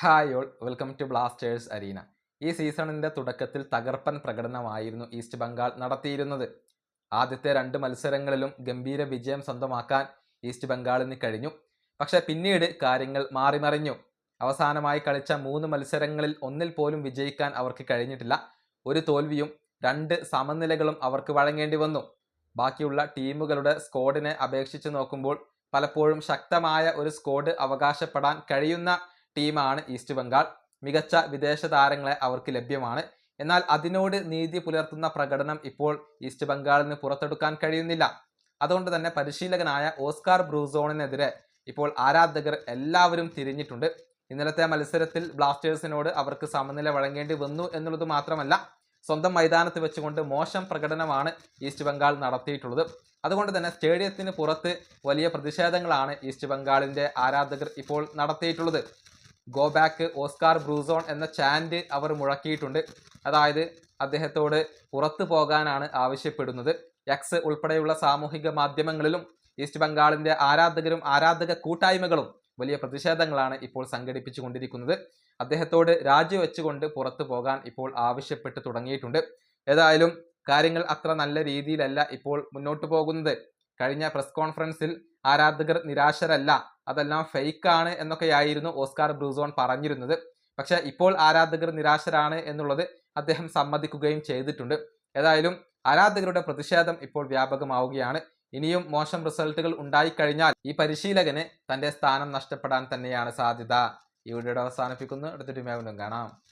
Hi all, welcome to Blasters Arena. ഈ സീസണിന്റെ തുടക്കത്തിൽ തകർപ്പൻ പ്രകടനമായിരുന്നു ഈസ്റ്റ് ബംഗാൾ നടത്തിയിരുന്നത്. ആദ്യത്തെ 2 മത്സരങ്ങളിലും ഗംഭീര വിജയം സ്വന്തമാക്കാൻ ഈസ്റ്റ് ബംഗാളിന് കഴിഞ്ഞു. പക്ഷെ പിന്നീട് കാര്യങ്ങൾ മാറിമറിഞ്ഞു. അവസാനമായി കളിച്ച 3 മത്സരങ്ങളിൽ ഒന്നിൽ പോലും വിജയിക്കാൻ അവർക്ക് കഴിഞ്ഞിട്ടില്ല. ഒരു തോൽവിയും 2 സമനിലകളും അവർക്ക് വഴങ്ങേണ്ടി വന്നു. ബാക്കിയുള്ള ടീമുകളുടെ സ്ക്വാഡിനെ അപേക്ഷിച്ച് നോക്കുമ്പോൾ പലപ്പോഴും ശക്തമായ ഒരു സ്ക്വാഡ് അവകാശപ്പെടാൻ കഴിയുന്ന ടീമാണ് ഈസ്റ്റ് ബംഗാൾ. മികച്ച വിദേശ താരങ്ങളെ അവർക്ക് ലഭ്യമാണ്. എന്നാൽ അതിനോട് നീതി പുലർത്തുന്ന പ്രകടനം ഇപ്പോൾ ഈസ്റ്റ് ബംഗാളിന് പുറത്തെടുക്കാൻ കഴിയുന്നില്ല. അതുകൊണ്ട് തന്നെ പരിശീലകനായ ഓസ്കാർ ബ്രൂസോണിനെതിരെ ഇപ്പോൾ ആരാധകർ എല്ലാവരും തിരിഞ്ഞിട്ടുണ്ട്. ഇന്നലത്തെ മത്സരത്തിൽ ബ്ലാസ്റ്റേഴ്സിനോട് അവർക്ക് സമനില വഴങ്ങേണ്ടി വന്നു എന്നുള്ളത് മാത്രമല്ല, സ്വന്തം മൈതാനത്ത് വെച്ചുകൊണ്ട് മോശം പ്രകടനമാണ് ഈസ്റ്റ് ബംഗാൾ നടത്തിയിട്ടുള്ളത്. അതുകൊണ്ട് തന്നെ സ്റ്റേഡിയത്തിന് പുറത്ത് വലിയ പ്രതിഷേധങ്ങളാണ് ഈസ്റ്റ് ബംഗാളിന്റെ ആരാധകർ ഇപ്പോൾ നടത്തിയിട്ടുള്ളത്. ഗോ ബാക്ക് ഓസ്കാർ ബ്രൂസോൺ എന്ന ചാൻഡ് അവർ മുഴക്കിയിട്ടുണ്ട്. അതായത് അദ്ദേഹത്തോട് പുറത്തു പോകാനാണ് ആവശ്യപ്പെടുന്നത്. എക്സ് ഉൾപ്പെടെയുള്ള സാമൂഹിക മാധ്യമങ്ങളിലും ഈസ്റ്റ് ബംഗാളിന്റെ ആരാധകരും ആരാധക കൂട്ടായ്മകളും വലിയ പ്രതിഷേധങ്ങളാണ് ഇപ്പോൾ സംഘടിപ്പിച്ചു കൊണ്ടിരിക്കുന്നത്. അദ്ദേഹത്തോട് രാജിവെച്ചുകൊണ്ട് പുറത്തു പോകാൻ ഇപ്പോൾ ആവശ്യപ്പെട്ട് തുടങ്ങിയിട്ടുണ്ട്. ഏതായാലും കാര്യങ്ങൾ അത്ര നല്ല രീതിയിലല്ല ഇപ്പോൾ മുന്നോട്ട് പോകുന്നത്. കഴിഞ്ഞ പ്രസ് കോൺഫറൻസിൽ ആരാധകർ നിരാശരല്ല, അതെല്ലാം ഫേക്കാണ് എന്നൊക്കെയായിരുന്നു ഓസ്കാർ ബ്രൂസോൺ പറഞ്ഞിരുന്നത്. പക്ഷെ ഇപ്പോൾ ആരാധകർ നിരാശരാണ് എന്നുള്ളത് അദ്ദേഹം സമ്മതിക്കുകയും ചെയ്തിട്ടുണ്ട്. ഏതായാലും ആരാധകരുടെ പ്രതിഷേധം ഇപ്പോൾ വ്യാപകമാവുകയാണ്. ഇനിയും മോശം റിസൾട്ടുകൾ ഉണ്ടായിക്കഴിഞ്ഞാൽ ഈ പരിശീലകന് തന്റെ സ്ഥാനം നഷ്ടപ്പെടാൻ തന്നെയാണ് സാധ്യത. ഈ വീഡിയോയുടെ അവസാനിപ്പിക്കുന്നു. അടുത്തൊരു വീണ്ടും കാണാം.